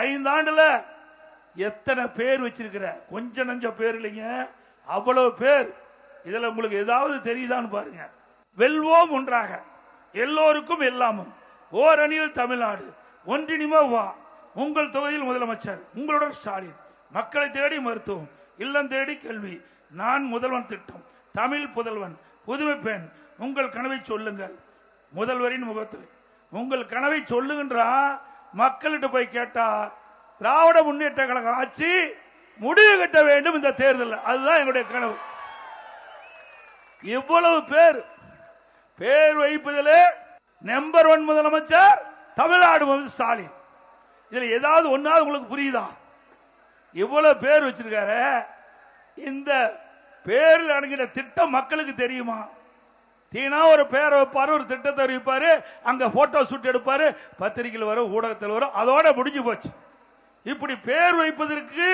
5 ஆண்டுல எத்தனை பேர் வச்சிருக்கிற? கொஞ்சம் நஞ்ச பேர் இல்லைங்க, அவ்வளவு பேர். இதுல உங்களுக்கு ஏதாவது தெரியுதான்னு பாருங்க. வெல்வோம் ஒன்றாக, எல்லோருக்கும் எல்லாமும், ஓரணியில் தமிழ்நாடு, ஒன்றினிமோ வா, உங்கள் தொகுதியில் முதலமைச்சர் உங்களுடன் ஸ்டாலின், மக்களை தேடி மருத்துவம், இல்லம் தேடி கல்வி, நான் முதல்வன் திட்டம், தமிழ் புதல்வன், புதுமை பெண், உங்கள் கனவை சொல்லுங்கள். முதல்வரின் முகத்தில் உங்கள் கனவை சொல்லுகின்றா. மக்கள்கிட்ட போய் கேட்டா திராவிட முன்னேற்ற கழகம் ஆட்சி முடிவு கட்ட வேண்டும் இந்த தேர்தல், அதுதான் எங்களுடைய கனவு. இவ்வளவு பேர் வைப்பதிலே நம்பர் 1 முதலமைச்சர் தமிழ்நாடு ஸ்டாலின். இதுல ஏதாவது ஒன்னாவது உங்களுக்கு புரியுதா? இவ்வளவு பேர் வச்சிருக்காரு. இந்த பேரில் அடங்கின திட்டம் மக்களுக்கு தெரியுமா? தீனா ஒரு பேரை வைப்பாரு, ஒரு திட்டத்தை அறிவிப்பாரு, அங்க போட்டோ ஷூட் எடுப்பாரு, பத்திரிகையில் வரும், ஊடகத்தில் வரும், அதோட முடிஞ்சு போச்சு. இப்படி பேர் வைப்பதற்கு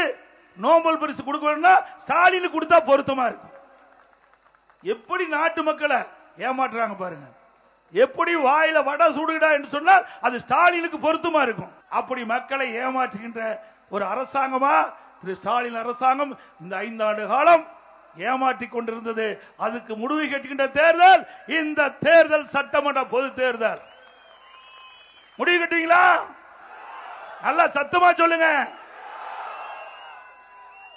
நோபல் பரிசு கொடுக்கணும்னா ஸ்டாலின் கொடுத்தா பொருத்தமா இருக்கும். எப்படி நாட்டு மக்களை ஏமாற்றுறாங்க பாருங்க. எப்படி வாயில வடை சுடுடா என்று சொன்னால் அது ஸ்டாலினுக்கு பொருத்தமா இருக்கும். அப்படி மக்களை ஏமாற்றுகின்ற ஒரு அரசாங்கமா திரு ஸ்டாலின் அரசாங்கம் இந்த 5 ஆண்டு காலம் ஏமாற்றி கொண்டிருந்தது. அதுக்கு முடிவு கட்டுகின்ற தேர்தல் இந்த தேர்தல், சட்டமன்ற பொது தேர்தல். முடிவு கட்டுவீங்களா? நல்லா சத்தமா சொல்லுங்க.